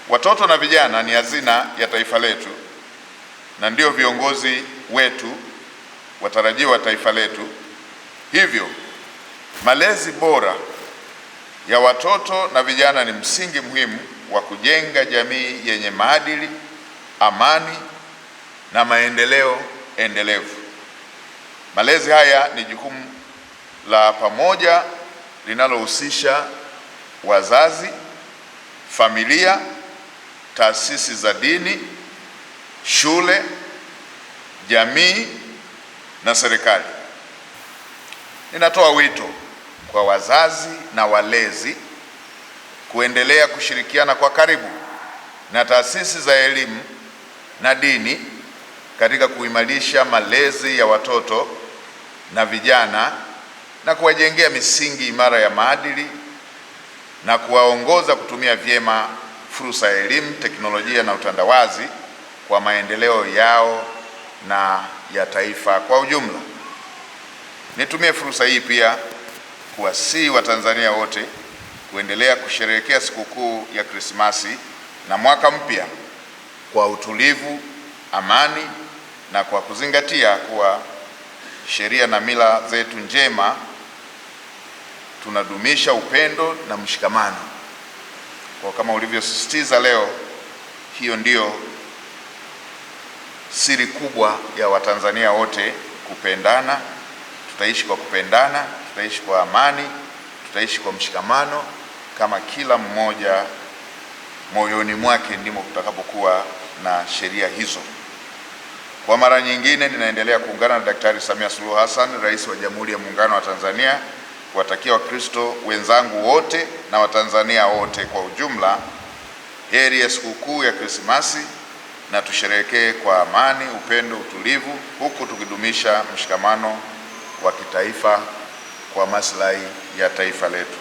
Watoto na vijana ni hazina ya taifa letu na ndio viongozi wetu watarajiwa wa taifa letu. Hivyo, malezi bora ya watoto na vijana ni msingi muhimu wa kujenga jamii yenye maadili, amani na maendeleo endelevu. Malezi haya ni jukumu la pamoja linalohusisha wazazi, familia, taasisi za dini, shule, jamii na serikali. Ninatoa wito kwa wazazi na walezi kuendelea kushirikiana kwa karibu na taasisi za elimu na dini katika kuimarisha malezi ya watoto na vijana na kuwajengea misingi imara ya maadili na kuwaongoza kutumia vyema fursa ya elimu, teknolojia na utandawazi kwa maendeleo yao na ya taifa kwa ujumla. Nitumie fursa hii pia kuwasihi Watanzania wote kuendelea kusherehekea sikukuu ya Krismasi na mwaka mpya kwa utulivu, amani na kwa kuzingatia kuwa sheria na mila zetu njema tunadumisha upendo na mshikamano. Kwa kama ulivyosisitiza leo, hiyo ndio siri kubwa ya Watanzania wote, kupendana. Tutaishi kwa kupendana, tutaishi kwa amani, tutaishi kwa mshikamano kama kila mmoja moyoni mwake ndimo kutakapokuwa na sheria hizo. Kwa mara nyingine ninaendelea kuungana na Daktari Samia Suluhu Hassan, Rais wa Jamhuri ya Muungano wa Tanzania, kuwatakia Wakristo wenzangu wote na Watanzania wote kwa ujumla heri ya sikukuu ya Krismasi, na tusherehekee kwa amani, upendo, utulivu, huku tukidumisha mshikamano wa kitaifa kwa maslahi ya taifa letu.